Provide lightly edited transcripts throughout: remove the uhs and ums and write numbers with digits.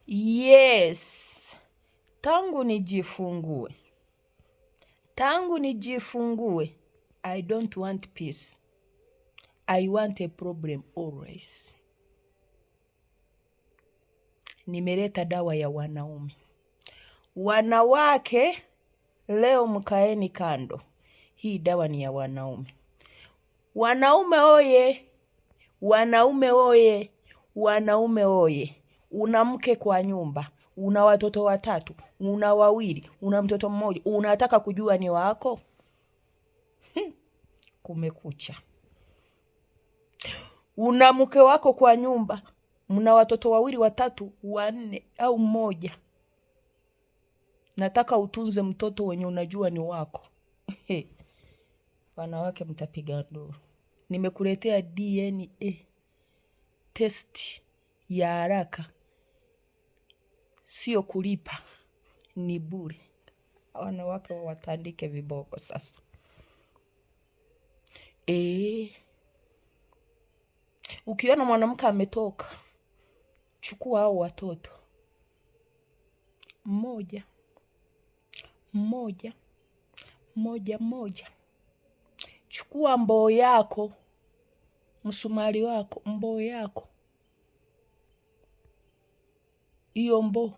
Yes, tangu nijifungue, I don't want peace. I want a problem always. Nimeleta dawa ya wanaume. Wanawake, leo mkaeni kando. Hii dawa ni ya wanaume. Wanaume oye! Wanaume oye! Wanaume oye! Una mke kwa nyumba, una watoto 3, una 2, una mtoto mmoja, unataka kujua ni wako? Kumekucha. Una mke wako kwa nyumba, mna watoto 2, 3, 4 au 1. Nataka utunze mtoto wenye unajua ni wako. Wanawake mtapiga nduru. Nimekuletea DNA test ya haraka. Sio kulipa, ni bure. Wanawake watandike viboko sasa. Ukiona mwanamke ametoka, chukua hao watoto. Mmoja. Chukua mboo yako, msumari wako, mboo yako. Hiyo mboo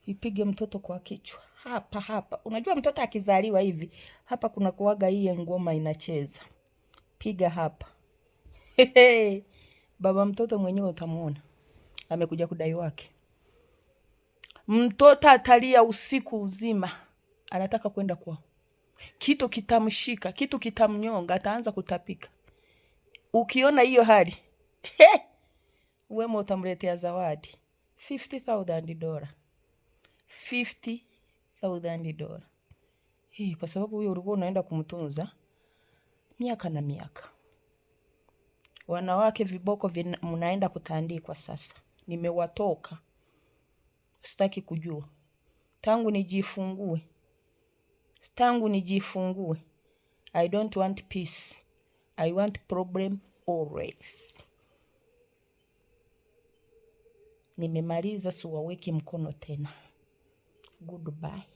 ipige mtoto kwa kichwa. Hapa. Unajua mtoto akizaliwa hivi, hapa kuna kuwaga hii ngoma inacheza. Piga hapa. Baba mtoto mwenyewe utamuona. Amekuja kudai wake. Mtoto atalia usiku uzima. Anataka kwenda kwao. Kitu kitamshika, kitu kitamnyonga, ataanza kutapika. Ukiona hiyo hali, wema utamletea zawadi. $50,000. $50,000. Kwa sababu huyo ulikuwa unaenda kumtunza miaka na miaka. Wanawake viboko mnaenda kutandikwa sasa. Nimewatoka. Sitaki kujua. Tangu nijifungue. I don't want peace. I want problem always. Nimemaliza, siwaweki mkono tena. Goodbye.